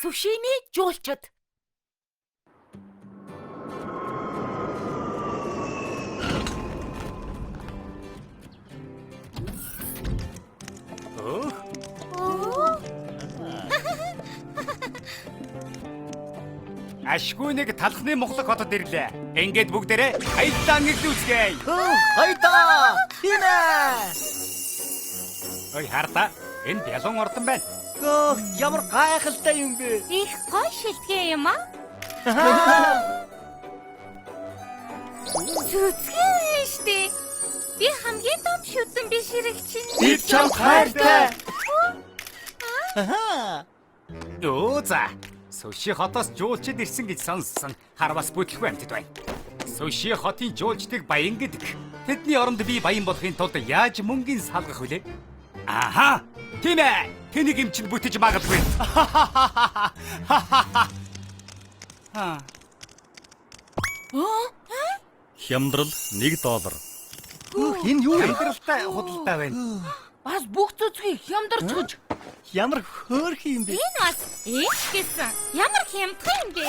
Сушими жуулчид. Ашгүй нэг талхны Монголог хотод ирлээ. Ингээд бүгдээрээ хаяллаа нэглүүлцгээе. Хайда! Хинэ! Ой харта. Энэ бялуун ордон байна. Ямар гайхалтай юм бэ? Их гой шилтгээ юм аа. Зүцгэн штэ. Би хамгийн том шүтэн биш хэрэг чинь. Бид чам хайртай. Юу за. Суши хотоос жуулчид ирсэн гэж сонссон. Харвас бүтлэхгүй амьтад байна. Суши хотын жуулчдыг баян гэдэг. Тэдний оронд би баян болохын тулд яаж мөнгөний салгах вүлээ? Аха! Тийм ээ. Тэнийг юм чинь бүтэж магадгүй. Хямдрал $1. Энэ юу вэ? Амьдралтай худалдаа байна. Бас бүх зүцгийг хямдарч гэж. Ямар хөөрхөн юм бэ? Энэ бас ээж гэсэн. Ямар хямдхан юм бэ?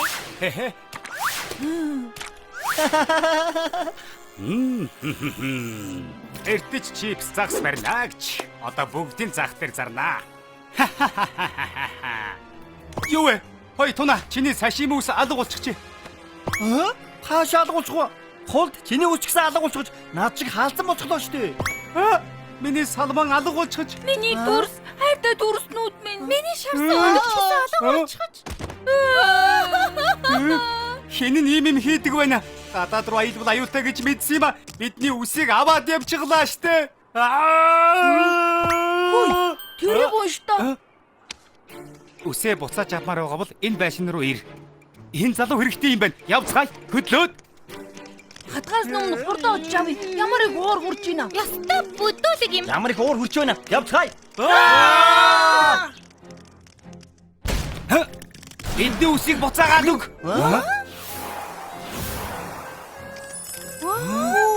Эртэж чипс загс барина гэж. Одоо бүгдийн зах дээр зарнаа. Юу вэ? Хой туна чиний сашими ус алга болчихжээ. Хаашаа алгуулчих вэ? Хулд чиний үсгсэн алга болчихж над шиг хаалцсан болчихлоо шүү дээ. Миний салман алга болчихж. Миний дүрс, хайртай дүрснүүд минь. Миний шарсан өнгөчсөн алга болчихж. Хинэн ийм юм хийдэг байна. Гадаад руу аялбал аюултай гэж мэдсэн юм а. Бидний үсийг аваад явчихлаа штэ. Тэрэг уншдаа. Үсээ буцааж авмаар байгаа бол энэ байшин руу ир. Энэ залуу хэрэгтэй юм байна. Явцгаая. Хөдлөөд. Хатгаас өмнө хурдан очиж авъя. Ямар их уур хурж байна. Ястаа бүдүүлэг юм. Ямар их уур хурж байна. Явцгаая. Энд үсийг буцаагаад өг.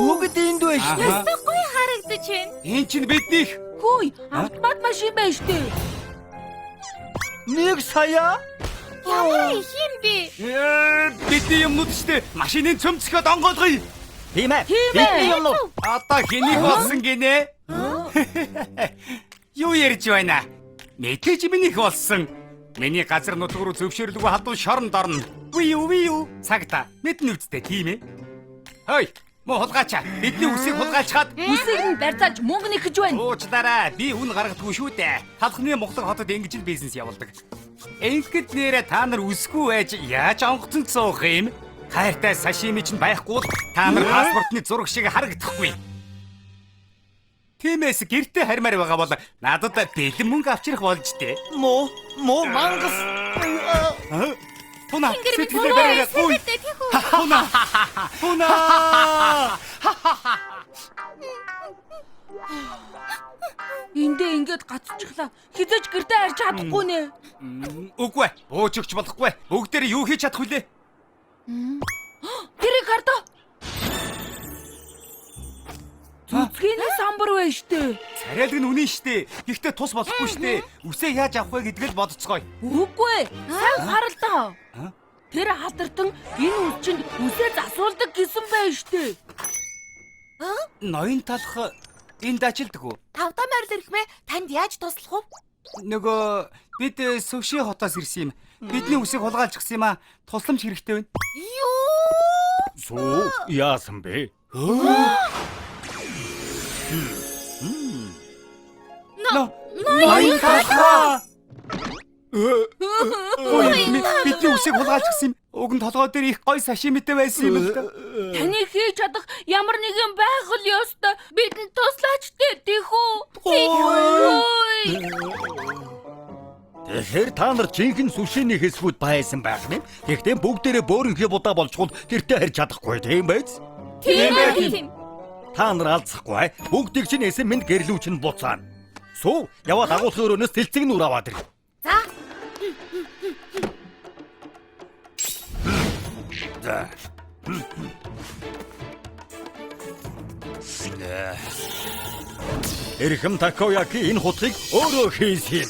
Бүгд энд байж шүү дээ. Ястаа гоё харагдаж байна. Энэ чинь биднийх. Хөөе, автомат машин байна штэ. Нэг сая. Ямар их юм бэ? Бидний юмнууд штэ. Машиныг цөмцөхөд онгоолгоё. Тийм ээ. Тийм Бидний ээ. юмнууд. Одоо хэнийг болсон гинэ? Юу ярьж байна? Мэдээж минийх болсон. Миний газар нутг руу зөвшөөрлөгөө хадуу шорон дорно. Виу. Цагта. Мэднэ үстэй тийм ээ. Хой, мо хулгаачаа. Бидний үсийг хулгаачаад Үсийг нь барьцааж мөнгө нэхэж байна. уучлаарай. Би үн гаргадаггүй шүү дээ. Талхны Монголог хотод ингэж л бизнес явуулдаг. Ингээд нэрэ та нар үсгүй байж яаж онгоцон цуух юм? Хайртай сашими чинь байхгүй бол та нар паспортны зураг шиг харагдахгүй. Тиймээс гэртээ хармаар байгаа бол надад бэлэн мөнгө авчрах болж дээ. Мо мангас. Туна сэтгэлээ бариад гуй. Туна. Эндээ ингээд гацчихлаа. Хизээж гэртээ харж чадахгүй нэ. Үгүй. Бууж өгч болохгүй. Бүгдээр юу хийж чадах вүлээ? Тэрийг хардаа. Зүцгийн самбар байна штэ. Царайлаг нь үнэн штэ. Гэхдээ тус болохгүй штэ. Үсээ яаж авах вэ гэдгийг л бодцгоё. Үгүй. Сайн харал даа. Тэр хатартан энэ үчинд үсээ засуулдаг гэсэн байна штэ. Ноён талх энд ачилдаг уу? Тавдаа морил ирэхмээ танд яаж туслах вэ? Нөгөө бид Суши хотоос ирсэн юм. Бидний үсийг хулгайлчихсан юм а. Тусламж хэрэгтэй байна. Суу яасан бэ? Ноён талх. Бидний үсийг хулгайлчихсан юм. Уг нь толгой дээр их гой сашимитэй байсан юм л да. Таны хийж чадах ямар нэгэн байх л ёстой. Бидэнд туслаач тийхүү. Тэгэхээр та нар жинхэнэ сүшиний хэсгүүд байсан байх юм. Гэхдээ бүгдээрээ бөөрөнхий будаа болчихвол гэртээ харж чадахгүй тийм байц? Тийм. Та нар алдсахгүй. Бүгдийг чинь эсэм минь гэрлүү чинь буцаана. Суу яваад агуулгын өрөөнөөс тэлцэг нүр аваад ир. За. Эрхэм Такояки энэ хутгийг өөрөө хийсэн.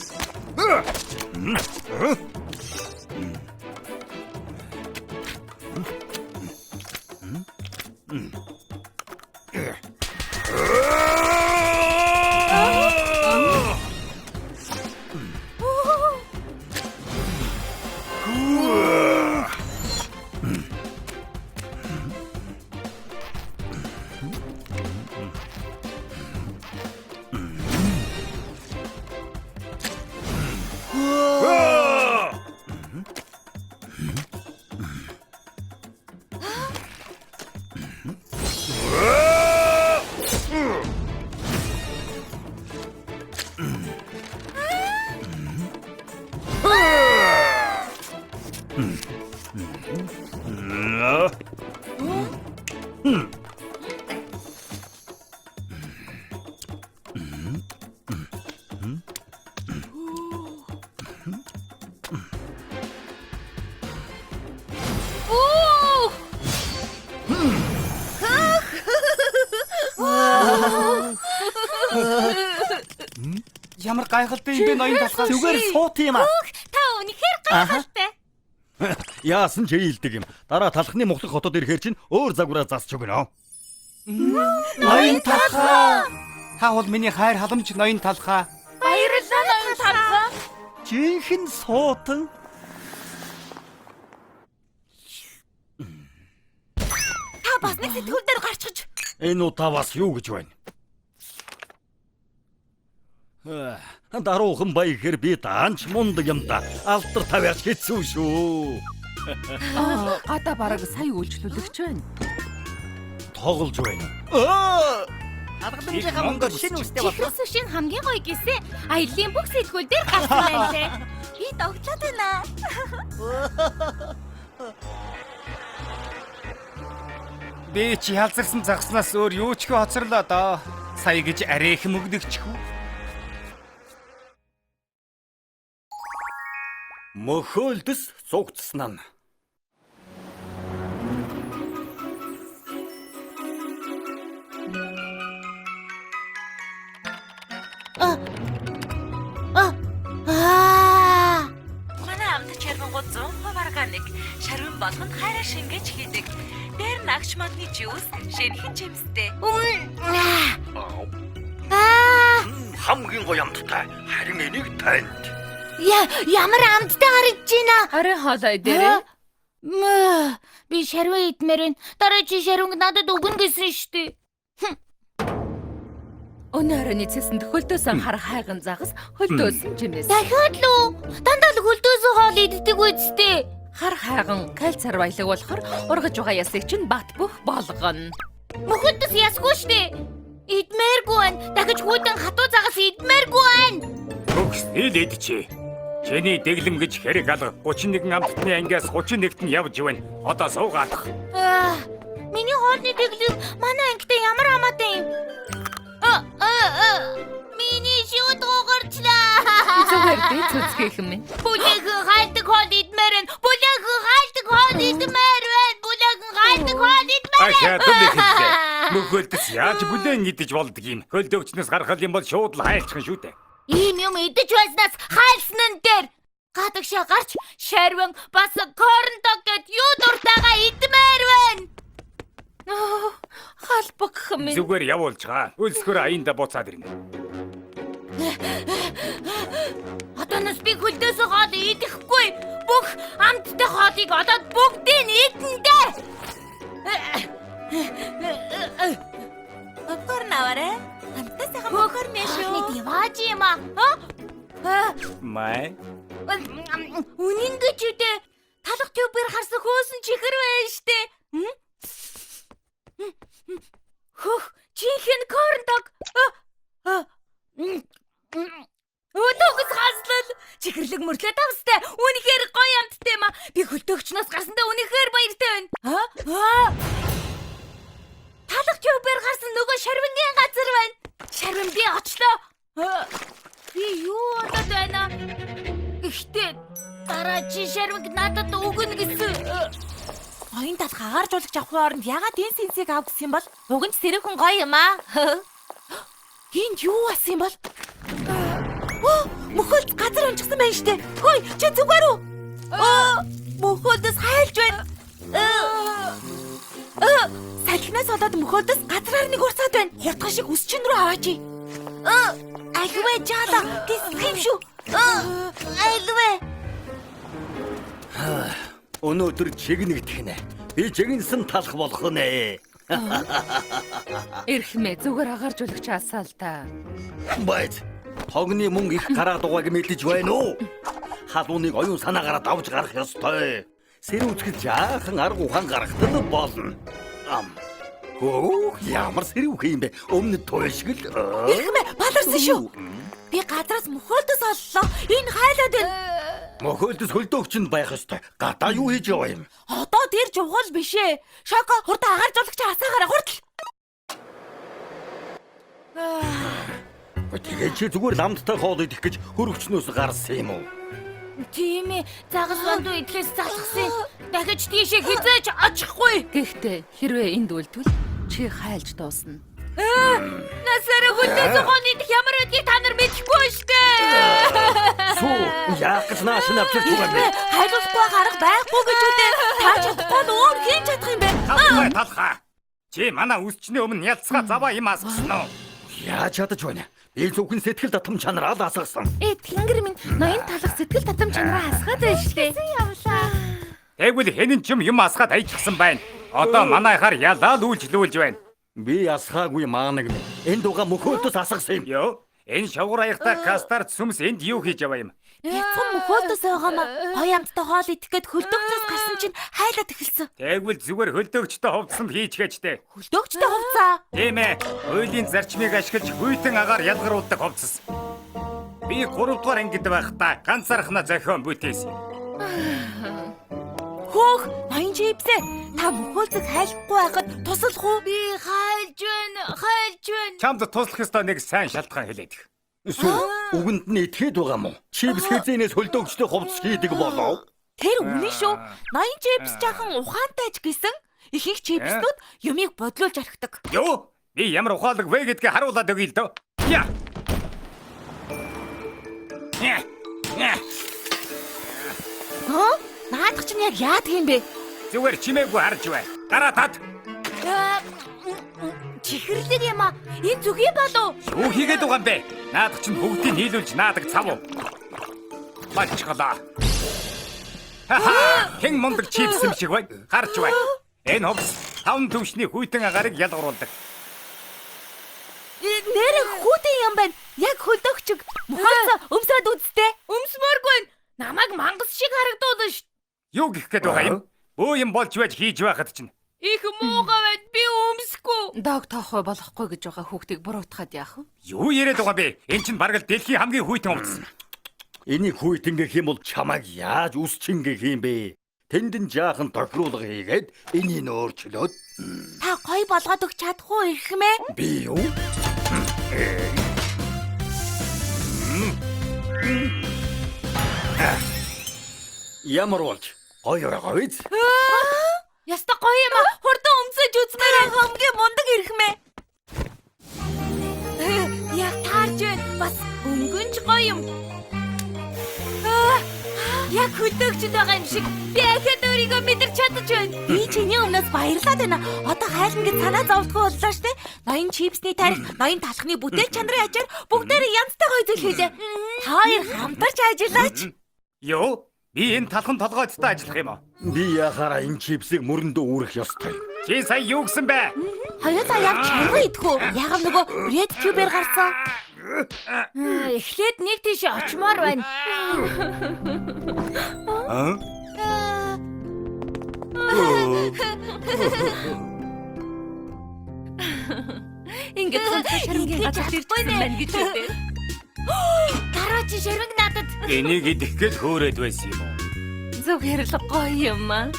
Ямар гайхалтай юм бэ ноён талхаа. Зүгээр суут юм аа. Та үнэхээр гайхалтай. Яасан ч хийлдэг юм. Дараа талхны мухлах хотод ирэхээр чинь өөр загвараа засч өгнө. Ноён талхаа. Та бол миний хайр халамж ноён талхаа. Баярлалаа ноён талхаа. Жинхэнэ суутан. Та бас нэг сэтгүүл дээр гарчиж. Энэ удаа бас юу гэж байна? Даруухан баяхэр би таанч мундаг юм да. Алтар тавьяач хэцүү шүү. Гадаа бараг сая үйлчлүүлэгч байна. Тоглож байна. Хадгаламжийнхаа мөнгөөр шинэ үстэй боллоо. Чихрс шин хамгийн гоё гисэн. Аяллийн бүх сэтгүүл дээр гарсан байна лээ. Би догтлоод байна. Би чи халзарсан загснаас өөр юу ч хөө хоцорлоо доо. Сая гэж арайхан мөгдөгчхүү. Мөхөөлдөс цугцсан. Манай амт чармангууд 100% органик. Шарвин болгонд хайраа шингээж хийдэг. Дээр нагч модны жуус, шинэхэн жимстэй. Хамгийн гоё амттай. Харин энийг танд. Ямар амттай харагдаж байна. Арай хоолой дээр. Би шарваа идмээр байна. Дараа чи шарванг надад өгнө гэсэн штэ. Өнөө оройн цэсэнд хөлдөөсөн хар хайган загас хөлдөөсөн жимээс. Дахиад л үү? Дандаа л хөлдөөс хоол иддэг үсттэй. Хар хайган кальцар баялаг болохоор ургаж байгаа ясыг чинь бат бөх болгоно. Мөхөдс ясгүй штэ. Идмээргүй байна. Дахиж хүйдэн хатуу загас идмээргүй байна. Төгс нийлээд чи. Чиний дэглэм гэж хэрэг алга 31 амтны ангиас 31-т нь явж байна. Одоо суугаадах. Миний хоолны дэглэм манай ангитай ямар хамаатай юм? Миний шууд гоогорчлаа. Зүгээр би цэцгэх юм. Бүлэхэн хайдаг хоол идмээр байна. Бүлэхэн хайдаг хоол идмээр байна. Бүлэхэн хайдаг хоол идмээр. Ахаа түлэхтэй. Мөхөлдөс яаж бүлээн идэж болдог юм. Хөлдөөгчнөөс гаргах юм бол шууд л хайлцхан шүү дээ. Ийм юм идэж байснаас хайлсан нь дээр. Гадагшаа гарч шарван бас корндог гэд юу дуртайгаа идмээр байна. Халбах юм. Зүгээр явуулж гаа. Үлсгөр аянда буцаад ирнэ. Одооноос би хөлдөөс хоол идэхгүй. Бүх амттай хоолыг одоо бүгдийг идэн дээ. Попкорн аваарай. Амттай сайхан попкорн шүү. Нэг диваж юм аа. Май. Үнэн гэж үдэ. Талах тюбээр харсан хөөсөн чихэр байна штэ. Хөх, чихэн корндог. Өдөгс хаслал. Чихэрлэг мөрлөө тавстай. Үнэхээр гоё амттай юм аа. Би хөлтөөгчнөөс гарсандаа үнэхээр баяртай байна. Талах тюбээр харсан нөгөө шарвингийн газар байна. Шарвин би очлоо. Би юу болоод байна? Ихтэй дараа чи шарвинг надад өгнө гэсэн. Оюун талхаа гаржуулагч авахын оронд ягаад энэ сэнсийг авах гэсэн юм бол? Уг нь сэрхэн гоё юм аа. Энд юу болсон юм бол? мөхөлд газар унчихсан байна штэ. Хөөе, чи зүгээр үү? Мөхөлдөс хайлж байна. Салхинаас болоод мөхөлдөс газраар нэг урсаад байна. Хурдхан шиг үс чин рүү аваач. Альвэ жаала гисгэм шүү. Альвэ. Өнөөдөр чигнэгдэх нэ. Би чигнэсэн талах болох нэ. Эрхмээ зүгээр агарч үлгч асаа л та. Байц. Тогны мөнгө их гараад байгааг мэдэж байна уу? Халууныг оюун санаагаараа давж гарах ёстой. Сэрүүцгэж жаахан арга ухаан гаргахтал болно. Ямар сэрүүх юм бэ? Өмнө туйлшгэл. Эрхмээ баларсан шүү. Би газраас мөхөлдөс оллоо. Энэ хайлаад байна. Мөхөлдөс хөлдөөгч нь байх ёстой. Гадаа юу хийж яваа юм? Одоо тэр жугал биш ээ. Шоко хурдан агарч улгч асаагаараа хурдл. Тэгээд чи зүгээр ламдтай хоол идэх гэж хөрөгчнөөс гарсан юм уу? Тийм ээ. Загас бандуу идэхээс залхсан. Дахиж тийшээ хизээж очихгүй. Гэхдээ хэрвээ энд үлдвэл чи хайлж дуусна. Насаараа хөлдөөс ухааны идэх ямар гэдгийг та нар мэдэхгүй штэ. Сүү, яах гэж нааш навчиж байгаа юм бэ? Хайлуулахгүй гарах байхгүй гэж үдээ. Та чадахгүй нь өөр хийн чадах юм бэ? Талхаа. Чи манай үсчний өмнө ялцгаа заваа юм асгасан уу? Яаж чадаж байна? Би зөвхөн сэтгэл татам чанараа л асгасан. Тэнгэр минь ноён талах сэтгэл татам чанараа асгаад байна штэ. Явлаа. Тэгвэл хэнэн ч юм асгаад айчихсан байна. Одоо манайхаар ялаад үйлчлүүлж байна. Би асгаагүй маанаг минь. Энд уга мөхөлдөс асгасан юм. Йоо, энэ шавгуур аягтай кастарт сүмс энд юу хийж яваа юм? Яцхан мөхөлдөс байгаамаа. Гоё амттай хоол идэх гээд хөлдөөгчөөс гарсан чинь хайлаад эхэлсэн. Тэгвэл зүгээр хөлдөөгчтэй хувцсанд хийчихээчтэй. Хөлдөөгчтэй хувцаа. Тийм ээ. Хуулийн зарчмыг ашиглаж хүйтэн агаар ялгаруулдаг хувцас. Би 3 дугаар ангид байхдаа ганцаархнаа зохион бүтээсэн. Хөөх, ноён чипсээ. Та мөхөлдөг хайлахгүй байхад туслах уу? Би хайлж байна. Чамд туслах ёстой нэг сайн шалтгаан хэлээд. Сүү, үгэнд нь итгэхэд байгаа мó. Чипс хэзэнээс хөлдөөгчтэй хувцас хийдэг болов? Тэр үнэн шүү. Ноён чипс жаахан ухаантайч гэсэн. Ихэнх чипснүүд юмыг бодлуулж орхидог. Йоо, би ямар ухаалаг вэ гэдгийг харуулад өгье л дөө. Яа. Наадах чинь яг яадаг юм бэ? Зүгээр чимээгүй харж бай. Гараа тат. Чихэрлэг юм аа. Энэ зүгий болов. Юу хийгээд байгаа юм бэ? Наадах чинь бүгдийг нийлүүлж наадаг цав уу? Бачгалаа. Хэн мундаг чипс юм шиг бай. Харж бай. Энэ хувцас 5 төвшний хүйтэн агарыг ялгаруулдаг. Нэр хүүтэн юм байна. Яг хөлдөөгчөг. Мөхөлдөө өмсөд үзтээ. Өмсмөргүй. Намайг мангас шиг харагдуулна ш. Юу гэх гээд байгаа юм? Бөө юм болж байж хийж байхад чинь. Их муугаа байд би өмсөхгүй. Дог тоохой болохгүй гэж байгаа хүүхдийг буруутгаад яах вэ? Юу яриад байгаа бэ? Энд чинь бараг л дэлхийн хамгийн хүйтэн хувцас. Энийг хүйтэн гэх юм бол чамайг яаж үсчин гэх юм бэ? Тэнд нь жаахан тохируулга хийгээд энийг өөрчлөөд Та гоё болгоод өгч чадахгүй ирхмээ. би юу? Ямар болж гоё байгаа биз? Яста гоё юм аа. Хурдан өмсөж үзмээр хамгийн мундаг ирхмээ. Яг таарж байна. Бас өнгөнч гоё юм. Яг хөдөөгчд байгаа юм шиг. Би ахад өөрийгөө мэдэрч чадаж байна. Би чиний өмнөөс баярлаад байна. Одоо хайлна гэж санаа зовдгоо боллоо штэ. Ноён чипсний тарих, ноён талхны бүтээл чанарын ачаар бүгдээрээ янзтай гоё зүйл хийлээ. Та хоёр хамтарч ажиллаач. Юу? Би энэ талхан толгойдтой ажиллах юм уу? Би яхаараа энэ чипсийг мөрөндөө үрэх ёстой. Чи сая юу гэсэн бэ? Хоёулаа яг чанга идэх үү? Яг нөгөө Red Cube-ээр гарсан. Эхлээд нэг тийш очмоор байна. Ингээд шармгийн газар ирж байна гэж үү? Дараа чи шармиг надад. Энийг идэх гээд хөөрөөд байсан юм уу? Зүгээр л гоё юм аа.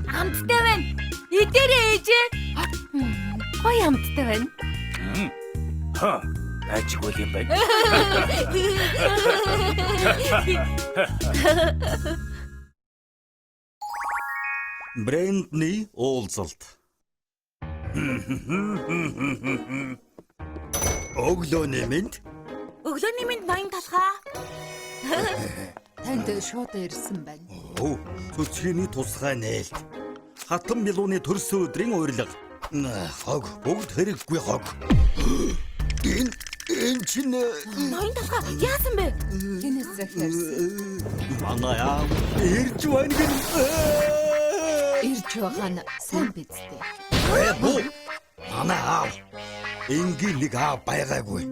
Амттай байна. Идэрээ ээжээ. Гоё амттай байна. Ажгүй юм байна. Брэндний уулзалт. Өглөөний мэнд. Өглөөний минь ноён талхаа. Танд шууд ирсэн байна. Оо, цөцгийн тусгай нээлт. Хатан мелууны төрс өдрийн урилга. Хог бүгд хэрэггүй хог. Энэ чинь Ноён талхаа яасан бэ? Хинээс захиарсан. манай аав ирж байна гэн. Ирж байгаа нь сайн бидтэй. Боо. Манай аав. Энгийн нэг аав байгаагүй.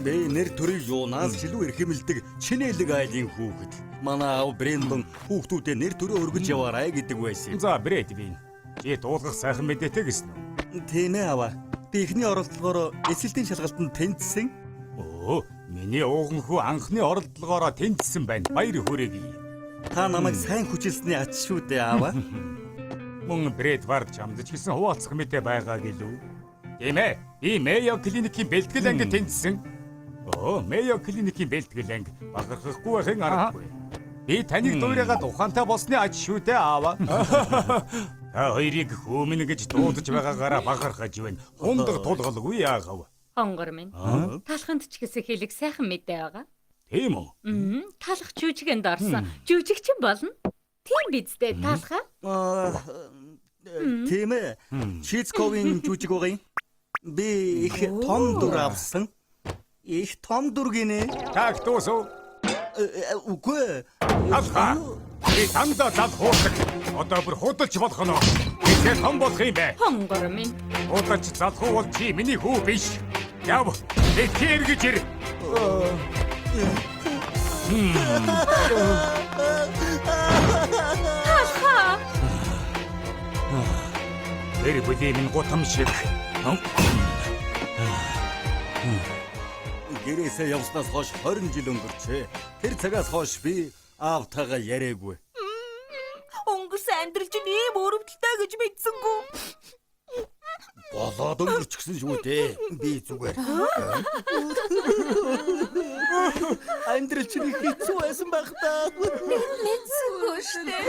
Би нэр төрийн юунаас ч илүү эрхэмэлдэг чинэлэг айлын хүүхэд. Манай аав Брэндон хүүхдүүдэд нэр төрөө өргөж яваарай гэдэг байсан. За Брэд би. Чи дуулгах сайхан мэдээтэй гэсэн үү? Тийм ээ аваа. Би ихний оролдлогоор эсэлтийн шалгалтанд тэнцсэн. Оо, миний ууган хүү анхны оролдлогоороо тэнцсэн байна. Баяр хүрээе. Та намайг сайн хүчилсний ач шүү дээ аваа. Мөн Брэд Вард чамд ч гэсэн хуваалцах мэдээ байгаа гэлүү. Тийм ээ. Би Мэйо клиникийн бэлтгэл ангид тэнцсэн. Оо, Мэйо клиникийн бэлтгэл анги бахархахгүй байхын аргагүй. Би таныг дуурайгаад ухаантай болсны ач шүү дээ аава. Та хоёрыг хөөмнө гэж дуудаж байгаагаараа бахархаж байна. Хундаг тулгалгүй яагав. Хонгор минь. Талханд ч гэсэн хэлэг сайхан мэдээ байгаа. Тийм үү? Талах жүжигэнд орсон. Жүжигчин болно. Тийм бидтэй талхаа. Тийм ээ. Шицковын жүжиг байгаа юм. Би их том дур авсан. Их том дур гинэ. Так дуусав. Үгүй. Алха. Би тандаа зал хуурдаг. Одоо бүр худалч болох нь. Би том болох юм бэ. Хонгор минь. Худалч залхуу бол чи миний хүү биш. Яв. Би тэр гэж ир. Талхаа. Тэр бүлээн гутам шиг. Гэрээсээ явснаас хойш 20 жил өнгөрчээ. Тэр цагаас хойш би аавтайгаа яриаггүй. Өнгөрсөн амьдрал чинь ийм өрөвдөлтэй гэж мэдсэнгүү. Болоод өнгөрчихсөн шүү дээ. Би зүгээр. Амьдрал чинь их хэцүү байсан байх та. Мэдсэнгүү штэ.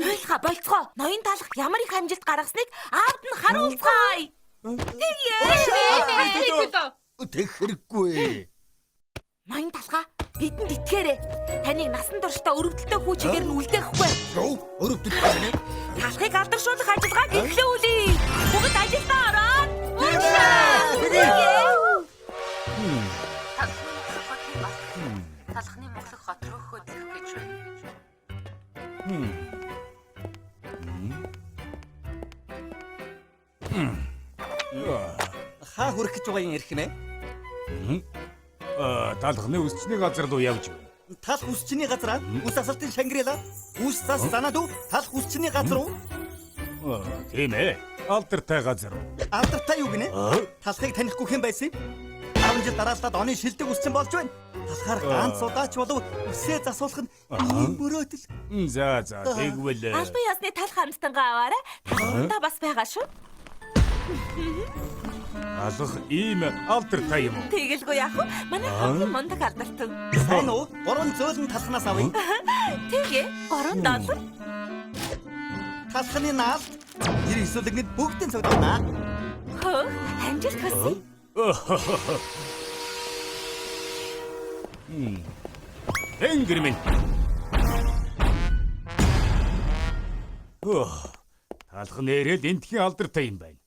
Талхаа болцгоо. Ноён талх ямар их амжилт гаргасныг аавд нь харуулцгаая. Тэг хэрэггүй. Ноён талхаа бидэнд итгээрэй. Таныг насан туршдаа өрөвдөлтэй хүү чигээр нь үлдээхгүй. Юу? Өрөвдөж байна. Талхыг алдаршуулах ажиллагааг эхлүүлье. Бүгд ажилдаа ороод. Талхны мөнхлөх хот руу хөдлөх гэж байна. Хаа хүрэх гэж байгаа юм ярих нэ? Талхны өсчний газар руу явж байна. Талх үсчний газар, үс асалтын Шангрила. Үс зас санаад уу? Талх үсчний газар уу? Тийм ээ. Алдартай газар. Алдартай юу гинэ? Талхыг танихгүй хэн байсан юм? 10 жил дараалаад оны шилдэг үсчин болж байна. Талхаар ганц удаач болов үсээ засуулах нь ийм мөрөөдөл. За тэгвэл Албан ёсны талх хамстангаа аваарай. Талхандаа бас байгаа шүү. алах ийм алдартай юм уу? Тэгэлгүй яах вэ? Манай хамгийн мундаг алдартан. Сайн уу? 3 зөөлөн талхнаас авъя. Тэгээ, $3. Талхны наал 99 ингээд бүгдийн цогдоно. Хөө, амжилт хүсье. Энгэр минь. Талх нэрэл энтхийн алдартай юм байна.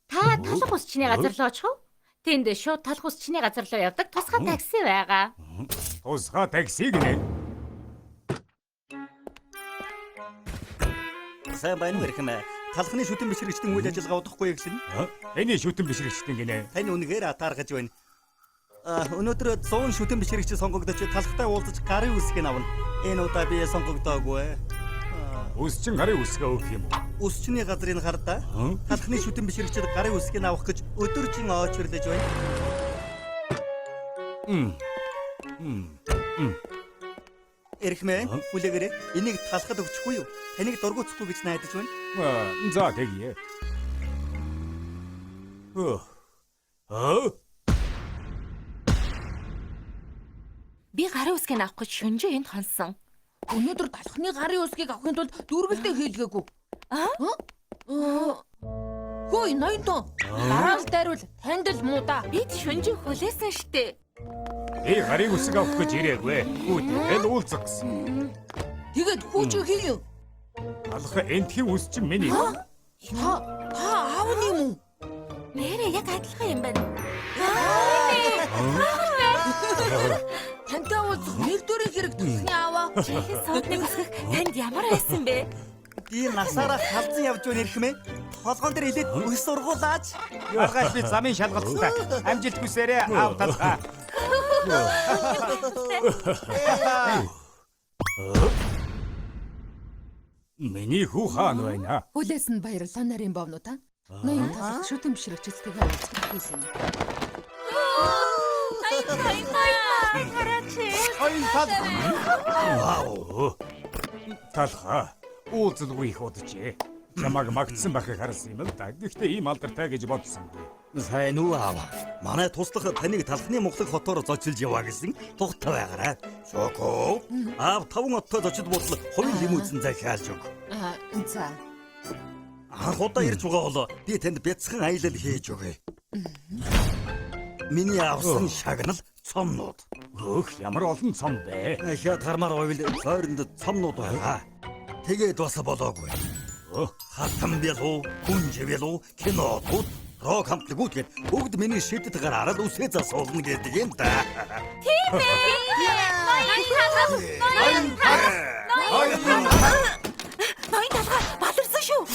Та талх усчны газар руу очих уу? Тэнд шууд талх усчны газар руу явдаг тусгай такси байгаа. Тусгай такси гинэ. Сайн байна уу хэрхэн? Талхны шүтэн бишрэгчдийн үйл ажиллагаа удахгүй гэсэн. Эний шүтэн бишрэгчдэн гинэ. Таны үнэхээр атааргаж байна. Өнөөдөр 100 шүтэн бишрэгч сонгогдож талхтай уулзаж гарын үсгийг авна. Энэ удаа би сонгогдоогүй. Өсчин гарын үсгээ өгөх юм уу? Үсчний газрын хардаа талхны шүтэн бишрэгчд гарын үсгийг авах гэж өдөржин очирлаж байна. Эрхмэн хүлээгээрэй. Энийг талхад өгчихгүй юу? Таныг дургуутсахгүй гэж найдаж байна. За тэгье. Би гарын үсгийг авах гэж шөнжөө энд хонсон. Өнөөдөр талхны гарын үсгийг авахын тулд дүүргэлтэй хийлгээгүй. Хөөе, ноёдон. Дараа нь дайруул танд л муу да. Бид шөнжин хүлээсэн штэ. Гарыг үсэг авах гэж ирээгүй. Гүйтээ л уулзах гэсэн. Тэгээд хүүч хийе. Алха энтхийн үс чинь миний. Та аав нь юм уу? Нэрээ яг адилхан юм байна. Тантай уулзах нэг дөрөв хэрэг тусны аваа. Чихэн содны басгах танд ямар байсан бэ? Би насаараа халзан явж байна ирэх мэ. Толгоон дээр илээд өс сургуулаач. Маргааш би замын шалгалттай. Амжилт хүсээрэй аав талхаа. Миний хүү хаан байна. Хүлээс нь баярлалаа нарийн бовнуудаа. Ноён талах шүтэмшрэгчэлтэйгээ уулзах хийсэн. Ой талхаа. Уулзалгүй их удажээ. Чамаг магтсан байхыг харсан юм л да. Гэхдээ ийм алдартай гэж бодсонгүй. Сайн уу аав. Манай туслах таныг талхны Монголог хотоор зочилж яваа гэсэн тухтай байгаарай. Шоко. Аав 5 оттой зочид болол хувийн лимузин захиалж өг. За. Анх удаа ирж байгаа бол би танд бяцхан аялал хийж өгье. Миний авсан шагнал цомнууд. Өөх ямар олон цом бэ? Хят гармаар ойвол ойронд цомнууд байгаа. Тэгээд бас болоогүй. Хатан бэлүү, хүнж бэлүү, кинотууд, рок хамтлагууд гээд бүгд миний шидэд гараад үсээ засуулна гэдэг юм да. Тийм ээ. Ноён талхаа баларсан шүү.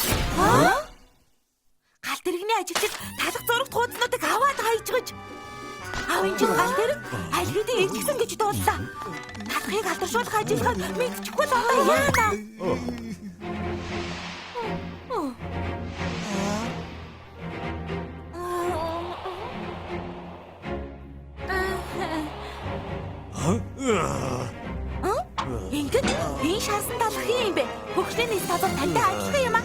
Гал дэргэний ажилчид талх зурагт хуудаснуудыг аваад хайж гэж. Аавын чинь гал дэрэг айлгуудыг эвчсэн гэж дууллаа. Талхыг алдаршуулах ажиллагааг мэдчихгүй л одоо яана. Ингээд энэ шаасан талах юм бэ? Хөгшлийн стадор тантай ажиллах юм аа.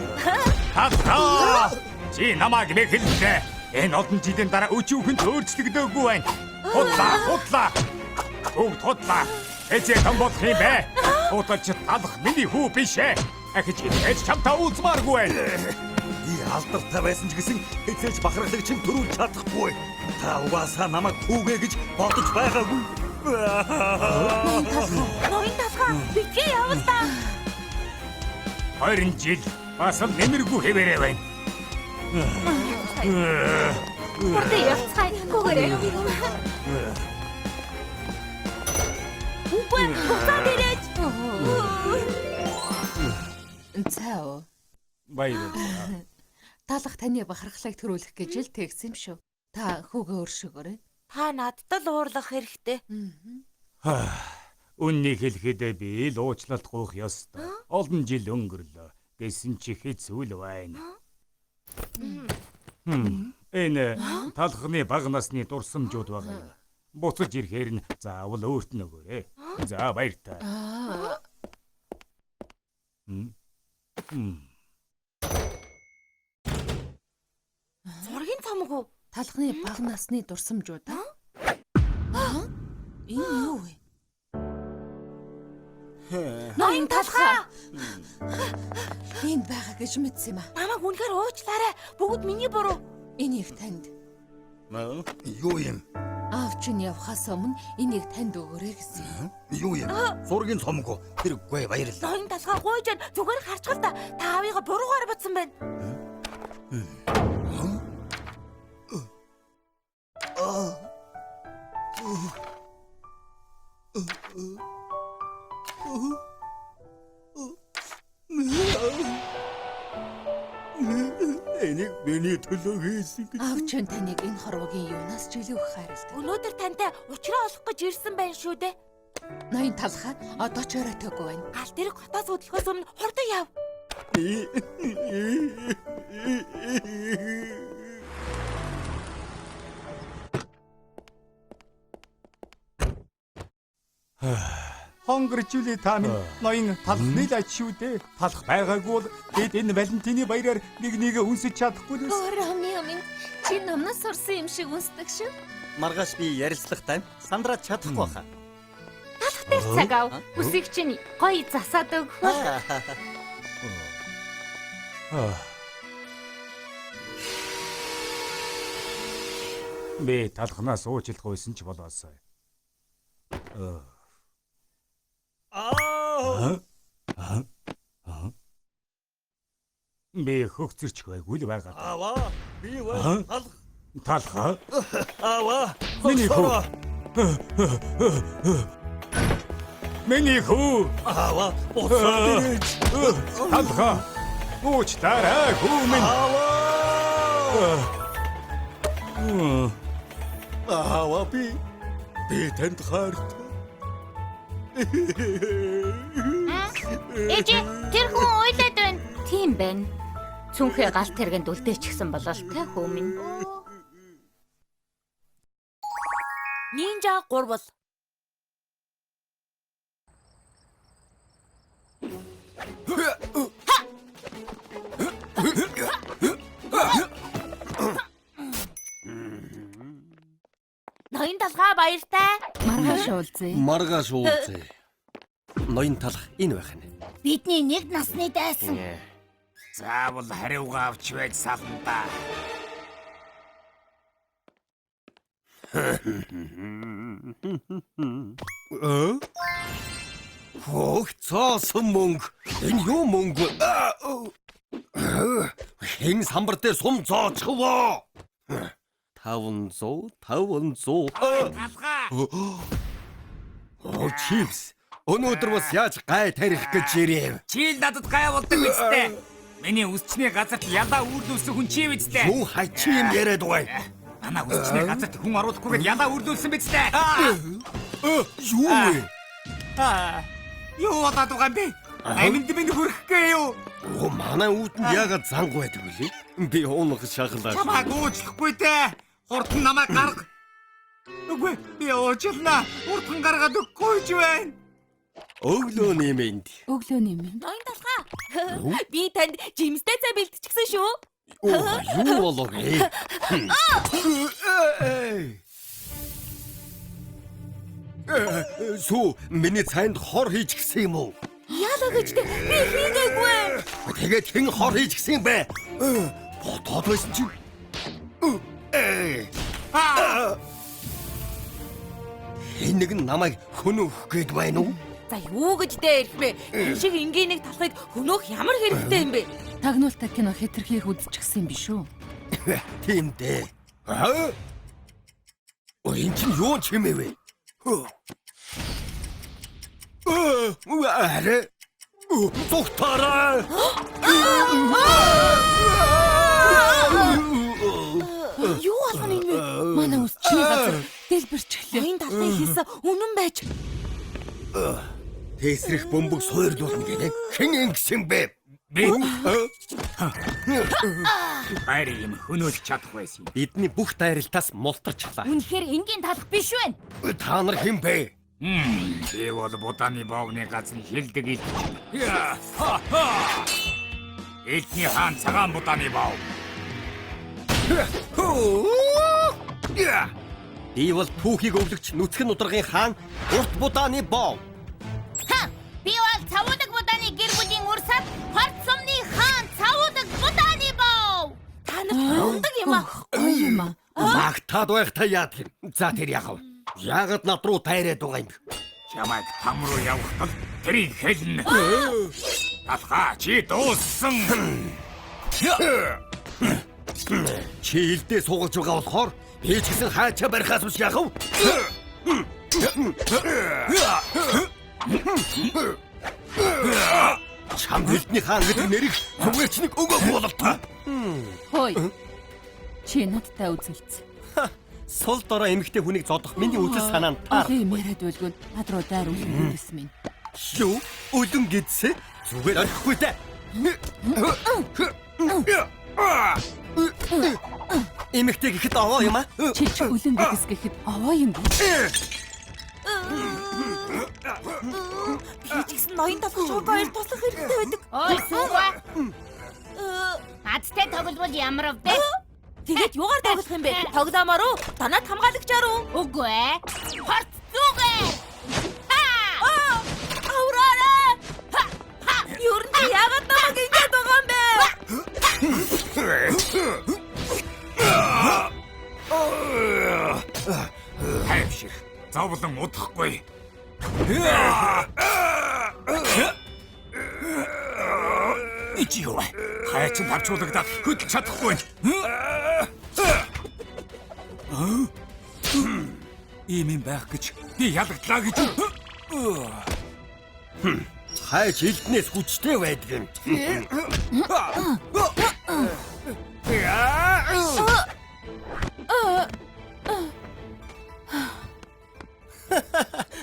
Талхаа! Чи намайг мэхэлдэ. Энэ олон жилийн дараа өчүүхэнд өөрчлөгдөөгүй байна. Худлаа. Худлаа. Эцэг том болох юм бэ? Худалч талах миний хүү биш ээ. Ахиж ингэж чамтай уулзмааргүй байна. Би алдартай байсан ч гэсэн хэзээж бахархлыг чинь төрүүлж чадахгүй. Та угаасаа намайг хүүгээ гэж бодож байгаагүй. Ноён талхаа битгий явуулаа. 20 жил бас л нэмэргүй хэвээрээ байна. Бүрдээ явцгаая гүгээрээ. Үгүй буцаад ирээч. Цао. Баярлалаа. Талах таны бахархлыг төрүүлэх гэж л тэгсэн юм шүү. Та хүүгээ өршөөгөөрэй. Та надад л уурлах хэрэгтэй. Үннийг хэлэхэд би л уучлалт гуйх ёстой. Олон жил өнгөрлөө. Гэсэн чи хэцүү л байна. Энэ талхны бага насны дурсамжууд байгаа. Буцаж ирэхээр нь заавал өөрт нь өгөөрэй. За баяртай. Зургийн цомгоо. Талхны бага насны дурсамжууд аа? Энэ юу вэ? Ноён талхаа. Энд байгаа гэж мэдсэн юм аа. Намайг үнэхээр уучлаарай. Бүгд миний буруу. Энийг танд. Юу юм? Аав чинь явхаас өмнө энийг танд өгөөрэй гэсэн юм. Юу юм? Зургийн цомгоо. Тэргүй баярлалаа. Ноён талхаа гуйж байна. Зүгээр харчгал та. Та аавыгаа буруугаар бодсон байна. Энийг миний төлөө хийсэн гэж. Аав чинь таныг энэ хорвогийн юунаас ч илүү их хайрладаг. Өнөөдөр тантай уучраа олох гэж ирсэн байна шүү дээ. Ноён талхаа одоо ч оройтойгүй байна. Гал дэрэг хотоос хөдлөхөөс өмнө хурдан яв. Хонгоржүүлээ та минь ноён талхны л ач шүү дээ. Талх байгаагүй бол бид энэ Валентины баяраар нэг үнсэж чадахгүй л байсан. Ромео чи намнаас сурсан юм шиг үнсдэг шүү. Маргааш би ярилцлах тайм сандраад чадахгүй хаа. Талхтай цаг ав. Үсэг чинь гоё засаад өгөх. Би талхнаас уучлах байсан ч болоосой. Би хөгцөрч байгүй л байгаа. Аваа. Би бол Талха. аваа. Миний хүү. Миний хүү. Аваа. Боцоо. Талха. Уучлаарай хүү минь. Аваа би танд хайртай. Ээж тэр хүн уйлаад байна. Тийм байна. Цүнхээ галт тэргэнд үлдээчихсэн болол тэ хөөмин. Нинжа 3 бол. Ноён талхаа баяртай. Маргааш уулзъя. Маргааш уулзъя. Ноён талх энэ байх нь. Бидний нэг насны дайсан. Заавал хариугаа авч байж сална. Хөөг цоосон мөнгө. Энэ юу мөнгө? Хэн самбар дээр сум зоочихвоо? 500. Оо чипс. Өнөөдөр бас яаж гай тарих гэж ирэв? Чи л надад гай болдог үстэй. Миний үсчний газарт ялаа үүрлүүлсэн хүн чи үстэй. Юу хачи юм яриад байгаа? Манай үсчний газарт хүн оруулахгүйгээр ялаа үүрлүүлсэн биз дээ. Юу вэ? Юу болоод байгаа юм бэ? Аминд минь хүрхгүй юу? Оо манай үүдэнд яагаад занг байдаг вэ? Би уунах шахалаа. Чамайг уучлахгүй дээ. Хурдан намайг гарга. Үгүй би уучлаа. Хурдан гаргаад өгөхгүй ч байна. Өглөө нэмэнд. Өглөөний минь. Ноён талхаа. Би танд жимстэй цай бэлтчихсэн шүү. Юу болов ээ? Сүү миний цайнд хор хийж гисэн юм уу? Яалаа гэж би хийгээгүй. Тэгээд хэн хор хийж гисэн юм бэ? Ботоод байсан чи. Нэг нь намайг хөнөөх гээд байна уу? За юу гэж дээ ирэх бэ? Энэ шиг энгийн нэг талхыг хөнөөх ямар хэрэгтэй юм бэ? Тагнуултай кино хэтэрхийх үзчихсэн юм биш үү? Тийм дээ. Энэ чинь юу чимээ вэ? Аре. Цогтараа. Юу болгоно юм бэ? Манай үсчний газар дэлбэрч эхлэв. Ноён талхыг хийсэн үнэн байж. Тэсрэх бөмбөг суурлуулна гэнэ. Хэн ингэсэн бэ? Би хайр юм хөнөөлж чадах байсан. Бидний бүх дайралтаас мултарчлаа. Үнэхээр энгийн талх биш байна. Та нар хэн бэ? Би бол будааны боогны газрын хилдэг ил. Элдний хаан цагаан будааны боог. Би бол түүхийг өвлөгч нүцгэн нударгын хаан урт будааны боов. Би бол цавуудаг будааны гэр бүлийн урсад хорт сумны хаан цавуудаг будааны бов. Та нар ундаг юм аа. Гоё юм аа. Магтаад байх та яад юм. За тэр яхав. Яагаад над руу тайраад байгаа юм бэ? Чамайг там руу явахтал тэрийг хэлнэ. Талхаа чи дууссан. Чи илдээ суугаж байгаа болохоор би ч гэсэн хаачаа барихаас биш яхав. Чам хэлтний хаан гэдэг нэрийг зүгээр ч нэг өгөөг бололтоо. Хөөе. Чи надтай үзэлц. Сул дорой эмэгтэй хүнийг зодох миний үзэл санаа нь таар. Тийм яриад байлгүй над руу дайр үлдээсэн минь. Юу? Үлэн гэдсэ? Зүгээр орхихгүй дээ. Эмэгтэй гэхэд аваа юм аа. Чи ч үлэн гэдс гэхэд аваа юм бэ? Би ч гэсэн ноён талх шууд баяр туслах хэрэгтэй байдаг. Ой суугаа. Адтай тоглол ямар вэ? Тэгээд юугаар тоглох юм бэ? Тоглоомоор уу? Танад хамгаалагчаар уу? Үгүй ээ. Хорт зүгээ. Авраараа. Юу нэ яагаад намайг ингэж байгаа юм бэ? Тайвшир. Зовлон удахгүй. Ичи юу вэ? Хайч тавчуулагдаад хөдлөж чадахгүй. Ийм юм байх гэж би ялагдлаа гэж. Хайч элднээс хүчтэй байдаг юм.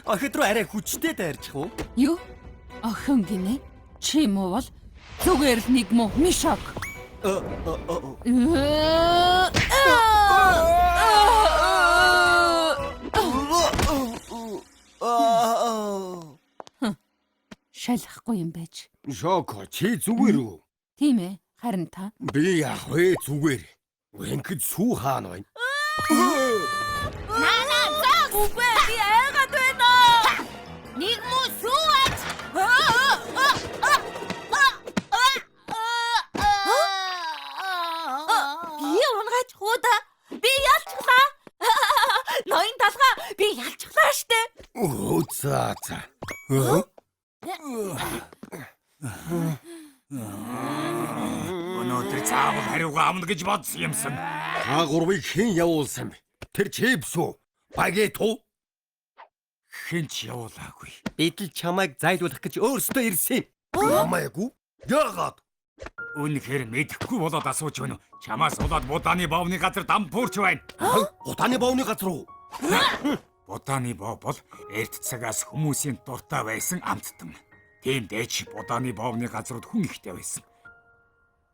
Охид руу арай хүчтэй дайрчих уу? Юу? Охин гинэ? Чи муу бол зүгээр л нэг муу мишок. Шалахгүй юм байж. Шоко чи зүгээр үү? Тийм ээ. Харин та Би яах вэ зүгээр. Ингээд сүү хаана байна? Үгүй би айгаад байна. Нэг муу сууж. Би унгаач хуудаа. Би ялчихлаа. Ноён талгаа би ялчихлаа штэ. Оо за. Өнөөдөр цаавал хариугаа авна гэж бодсон юмсан. Та гурвыг хэн явуулсан бэ? Тэр чипс үү? Багет үү? Хинч явуулаагүй. Бид л чамайг зайлуулах гэж өөрсдөө ирсэн. Ямаагүй. Яагаад? Үнэхээр мэдэхгүй болоод асууж байна уу? Чамаас болоод будааны боовны газар дампуурч байна. Утааны боовны газар уу? Будааны боов бол эрт цагаас хүмүүсийн дуртай байсан амттан. Тийм дээч будааны боовны газрууд хүн ихтэй байсан.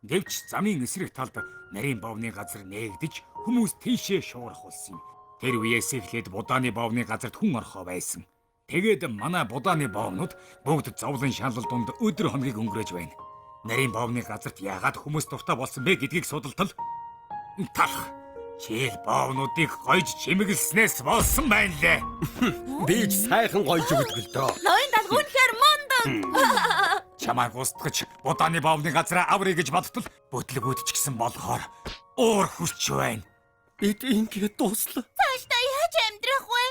Гэвч замын эсрэг талд нарийн боовны газар нээгдэж хүмүүс тийшээ шуурах болсон юм. Тэр үеэс эхлээд будааны боовны газарт хүн орхоо байсан. Тэгээд манай будааны боовнууд бүгд зовлон шанал донд өдөр хоногийг өнгөрөөж байна. Нарийн боовны газарт яагаад хүмүүс дуртай болсон бэ гэдгийг судалтал. Талх. Чийл боовнуудыг гойж чимэглснээс болсон байна лээ. Би ч сайхан гойж өгдөг л дөө. Ноён талга үнэхээр мундаг. Чамайг устгаж будааны боовны газараа аврыг гэж бодтол бүтлгүүд ч гэсэн болохоор уур хүч байна. Бид ингээд дуслаа. Цаашдаа яаж амьдрах вэ?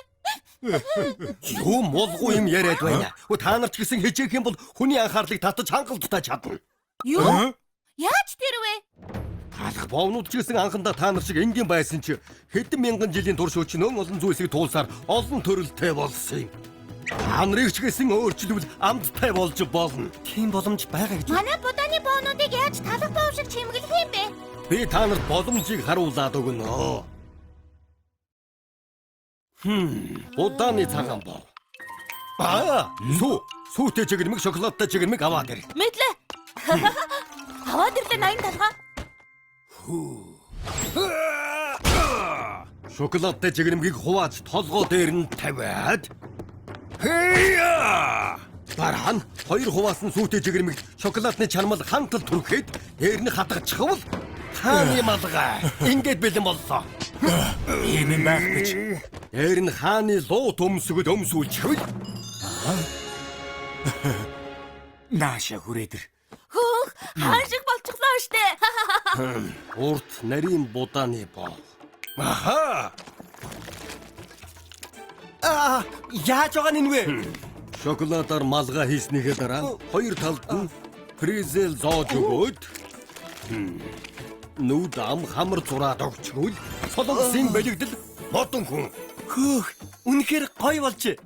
Юу молгүй юм яриад байна. Та нар ч гэсэн хичээх юм бол хүний анхаарлыг татаж хангалттай чадна. Юу? Яаж тэр вэ? Талах боовнууд ч гэсэн анхандаа та нар шиг энгийн байсан ч хэдэн мянган жилийн турш өчнөн олон зүйлсийг туулсаар олон төрөлтэй болсон юм. Та нарыг ч гэсэн өөрчлөвл амттай болж болно. Тийм боломж байгаа гэж. Манай будааны боонуудыг яаж талах боов шиг чимэглэх юм бэ? Би та нарт боломжийг харуулад өгнө. Будааны цагаан боо. Сүүтэй чигэрмэг шоколадтай чигэрмэг аваад ир. Мэдлээ. Аваад ирлээ ноён талга. Шоколадтай чигэрмгийг хувааж толгой дээр нь тавиад. Хэя! Дараа нь хоёр хуваасан сүүтэй чигэрмэг шоколадны чармал хантал түрхэхэд дээр нь хатгачихвал хааны малгай. Ингээд бэлэн боллоо. Ийм юм байх гэж. Дээр нь хааны луу төмсгөд өмсүүлчихвэл Нааша хүрээдэр. Хөөх, хаан шиг болчихлоо штэ. урт нарийн будааны боо. Аха! Яаж байгаа нь вэ? Шоколадаар малгай хийснийхээ дараа хоёр талд нь презел зоож өгөөд нүд ам хамар зураад өгчгөл солонгосын бэлэгдэл модон хүн. Хөөх, үнэхээр гоё болж.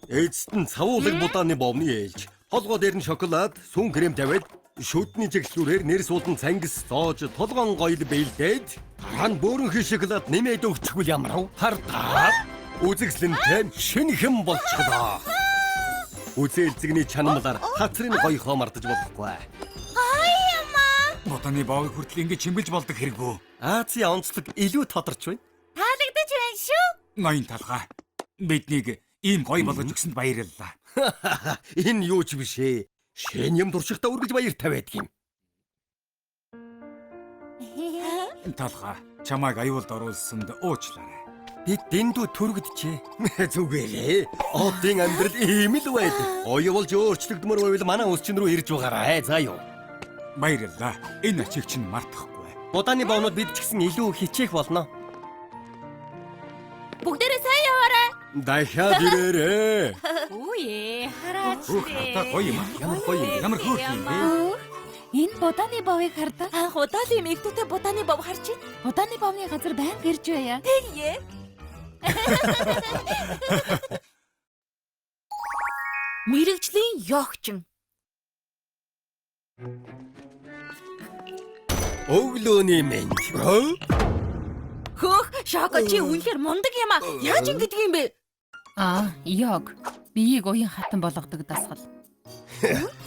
Эцэст нь цавуулаг будааны боовны ээлж. Толгой дээр нь шоколад, сүн крем тавиад шүтний чиглэлүүрээр нэр суулдан цангис зоож толгоон гоёл бэлдээд дараа нь бөөрөнхий шоколад нэмээд өгчихвэл ямар вэ? Хардаа. Үзэгслэнтэй шинэхэн болчихлоо. Үзэлцэгний чанамлаар хацрын гоё хоомардаж болохгүй. Будааны боовыг хүртэл ингэж чимбэлж болдог хэрэггүй. Азийн онцлог илүү тодорч байна. Таалагдаж байна шүү. Ноён талгаа. Биднийг ийм гоё болгож өгсөнд баярлалаа. Энэ юу ч биш ээ. Шин юм туршихтаа үргэлж баяр тавиад юм. Талгаа. Чамайг аюулд оруулсанд уучлаарай. Бид дэндүү төрөгдөжээ. Зүгээрээ. Одын амьдрал ийм л байдаг. Оёолж өөрчлөгдмөр байвал манай өсчин рүү ирж байгаарай. За юу. Баярлалаа. Энэ ачиг чинь мартахгүй. Будааны боонууд бид ч гэсэн илүү хичээх болно. Дахиад ирээрээ. Үе хараач. Хата гоё юм. Ямар гоё юм. Ямар хөөх юм бэ? Энэ будааны бовыг хардаа. Анх удааны мэгдүүтэй будааны бов харчих. Будааны бовны газар байнга ирж байя. Тэгье. Мэргэжлийн ёгчин. Өглөөний мэнд. Хөөх, Шоко чи үнэхээр мундаг юм а. Яаж ингэдэг юм бэ? Ёг. Биеийг уян хатан болгодог дасгал.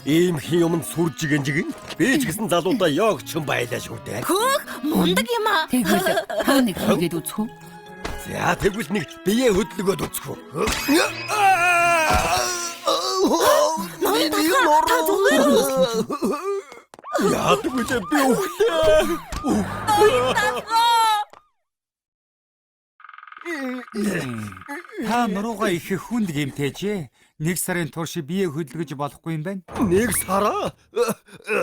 Ийм хин юмд сүрж гинжиг. Би ч гэсэн залуудаа ёгч байлаа шүү дээ. Хөөх, мундаг юм а. Тэгвэл та нэг хийгээд үзэх үү? За тэгвэл нэг бие хөдөлгөөд үзэх үү. Та зүгээр үү? Яадаг үгүй би өглөө. Та нуруугаа их хүнд гэмтээжээ. Нэг сарын турш бие хөдөлгөж болохгүй юм байна. Нэг сараа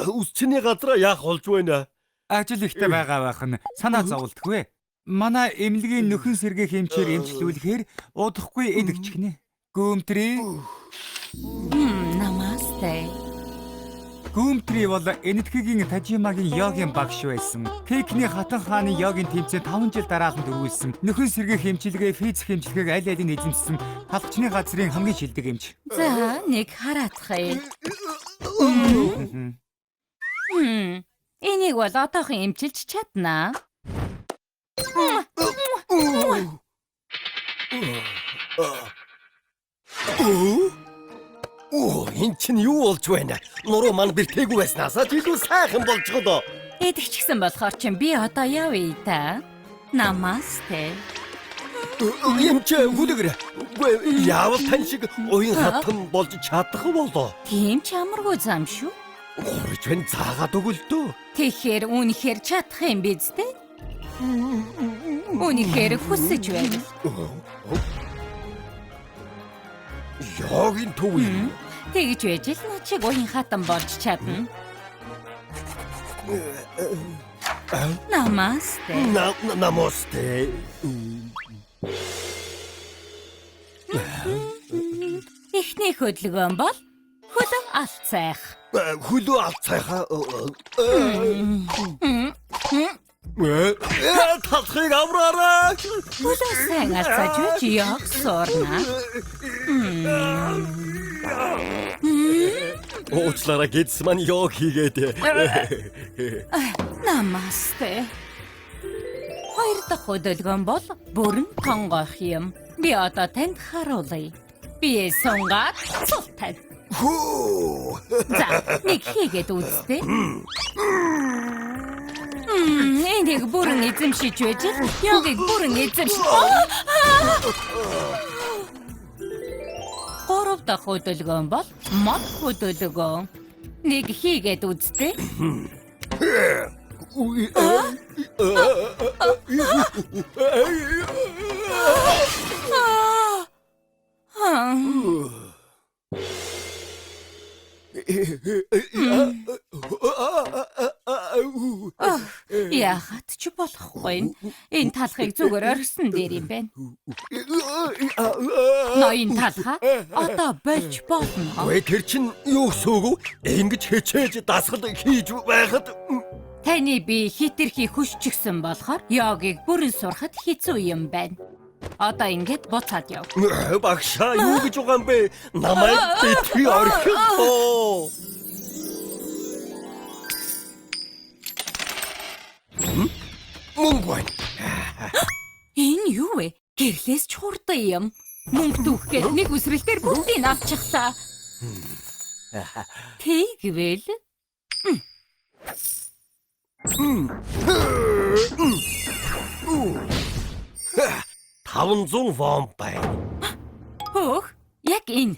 үсчний газараа яах болж байна? Ажил ихтэй байгаа байх нь санаа зовлтгүй. Манай эмнэлгийн нөхөн сэргээ хэмчээр эмчлүүлэхээр удахгүй эдгчгнэ. Гүмтрий. Намасте. Гүмтрий бол Энэтхэгийн Тажимагийн йогийн багш байсан. Пекний хатан хааны йогийн тэмцээн 5 жил дараахан дөрвүүлсэн. Нөхөн сэргээ хэмчилгээ, физик хэмжлэгийг аль алийг эзэмшсэн халагчны газрын хамгийн шилдэг эмч. За нэг хараацгаая. Энийг бол одоохон эмчилж чаднаа. Эн чинь юу болж байна? Нуруу маань бэртээгүй байснасаа илүү сайхан болчиход. Эдгчсэн болохоор чинь би одоо явъя та. Намасте. Юм чи хүлэгэр. Яавал тань шиг уян хатан болж чадах болоо. Тийм ч амаргүй зам шүү. Горж бэн заагаад өгөлдөө. Тэгэхээр үнэхээр чадах юм биз дээ? Үнэхээр хүсэж байна. Йогийн төв. Тэгж байж л над шиг уян хатан болж чадна. Намасте. Намасте. Эхний хөдөлгөөн бол хөлөг алцайх. Хөлөө алцайхаа. Талхыг авраарай. Хөлөг сайн алцаж үж яг суурна. Уучлаарай гэдс маань ёг хийгээд. Намасте. Хоёр дахь хөдөлгөөн бол бүрэн тонгоох юм. Би одоо танд харуулъя. Би сунгаад султан. За, нэг хийгээд үзтээ. Энийг бүрэн эзэмшиж байж л ёгийг бүрэн эзэмшиж. Гурав дахь хөдөлгөөн бол мод хөдөлгөөн. Нэг хийгээд үзтээ. Яхад ч болохгүй. Энэ талхыг зүгээр орхисон дээр юм байна. Ноён талхаа одоо болж болно. Ой тэр чин юу сөөгөө ингэж хичээж дасгал хийж байхад Таны би хитрхи хүччихсэн болохоор йогийг бүрэн сурахад хэцүү юм байна. Одоо ингэж буцаад яв. Багшаа юу гэж байгаа юм бэ? Намайг битгий орхихгүй. Мөнгө. Энэ юу вэ? Гэрлээс ч хурдан юм. Мөнгө түүхгээд нэг үсрэлтээр бүгдийг авчихлаа. Тэгвэл 500 вон байна. Хөөх, яг энэ.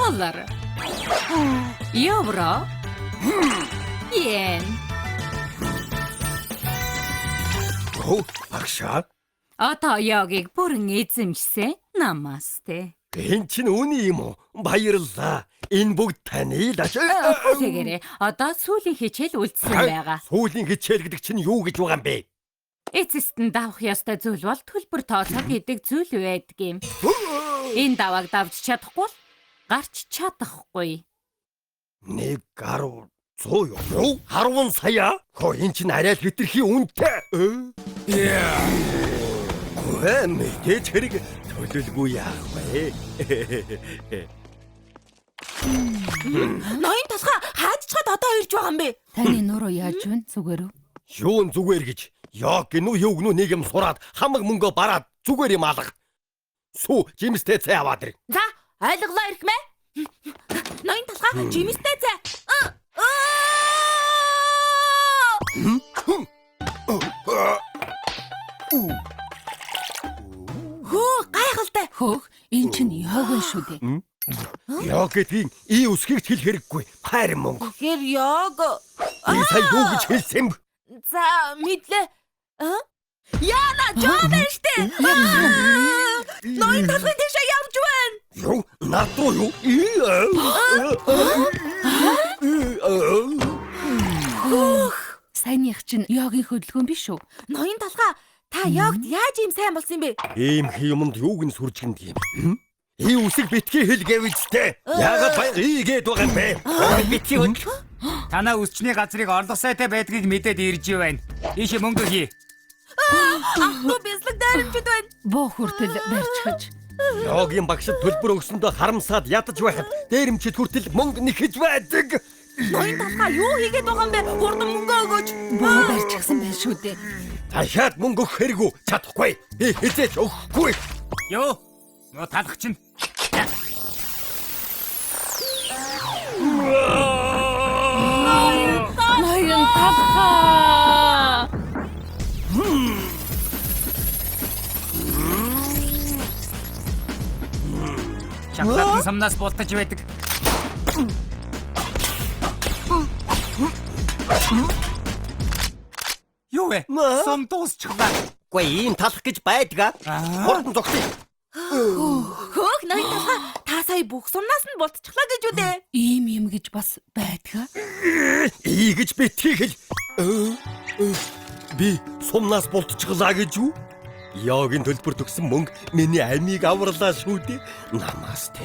$1. Евро. Йен. Оо, багшаа. Одоо яагийг бүрэн эзэмшсэн. Намасте. Энэ чинь үний юм уу? Баярлалаа. Энэ бүгд таны л аж. Тэгээрээ одоо сүүлийн хичээл үлдсэн байгаа. Сүүлийн хичээл гэдэг чинь юу гэж байгаа юм бэ? Эцэст нь давах ёстой зүйл бол төлбөр тооцоо гэдэг зүйл байдаг юм. Энэ давааг давж чадахгүй бол гарч чадахгүй. 1 гаруй 100 юу? 10 сая? Хөө энэ чинь арай л хэтэрхий үнэтэй. Гүэ мэдээж хэрэг төлөлгүй яах вэ? Ноён тасга хаажчихад одоо ирж байгаа юм бэ? Таны нуруу яаж вэ? Зүгээр үү? Юун зүгээр гэж яг гинүү юу гинүү нэг юм сураад хамаг мөнгө бараад зүгээр юм алга. Сүү жимстэй цай аваад ир. За, ойлголоо ирэх мэ? Ноён тасга жимстэй цай. Хөө гайхалтай. Хөөх, энэ чинь яагаад шүү дээ. Яг гэдгийг ий үсгийг хэл хэрэггүй. Хайр мөнгө. Тэгэхээр яг Би сая юу гэж хэлсэн бэ? за мэдлээ. Яна жоо штэ. Ноён тасгын дэше явж байна. Юу? Наад руу юу? Саяных чинь яагийн хөдөлгөөн биш үү? Ноён тасга та ягд яаж ийм сайн болсон юм бэ? Ийм юмд юуг нь сүржгэнд юм? Ий үсэг битгий хэл гэвэлцтэй. Яагаад баян ийгээд байгаа юм бэ? Битгий хөл. Танаа үсчний газрыг орлогосойтой байдгийг мэдээд ирж байна. Ийшээ мөнгө хий. Ахтуу бяцлаг дайрамчд байна. Боо хүртэл барьчихаж. Йогийн багшд төлбөр өгсөндөө харамсаад ядаж байхад дээрэмчид хүртэл мөнгө нэхэж байдаг. Ноён тасга юу хийгээд байгаа юм бэ? Хурдан мөнгө өгөөч. Боо барьчихсан байх шүү дээ. Дахиад мөнгө өгөх хэрэггүй. Чадахгүй. Би хизээч өгөхгүй. Юу? Нөө талах чинь. Ноён тасга. Шоколадны самнаас болтож байдаг. Юу вэ? Сум дуусчихлаа. Үгүй ийм талах гэж байдаг аа. Хурдан зогсъё. Хөөх ноён тасга та сая бүх сумнаас нь болтчихлаа гэж үү дээ. Ийм юм гэж бас байдгаа. Ий гэж битгий хэл. Би сумнаас болтчихлаа гэж юу? Яагийн төлбөр төгсөн мөнгө миний амийг авралаа шүү дээ. Намасте.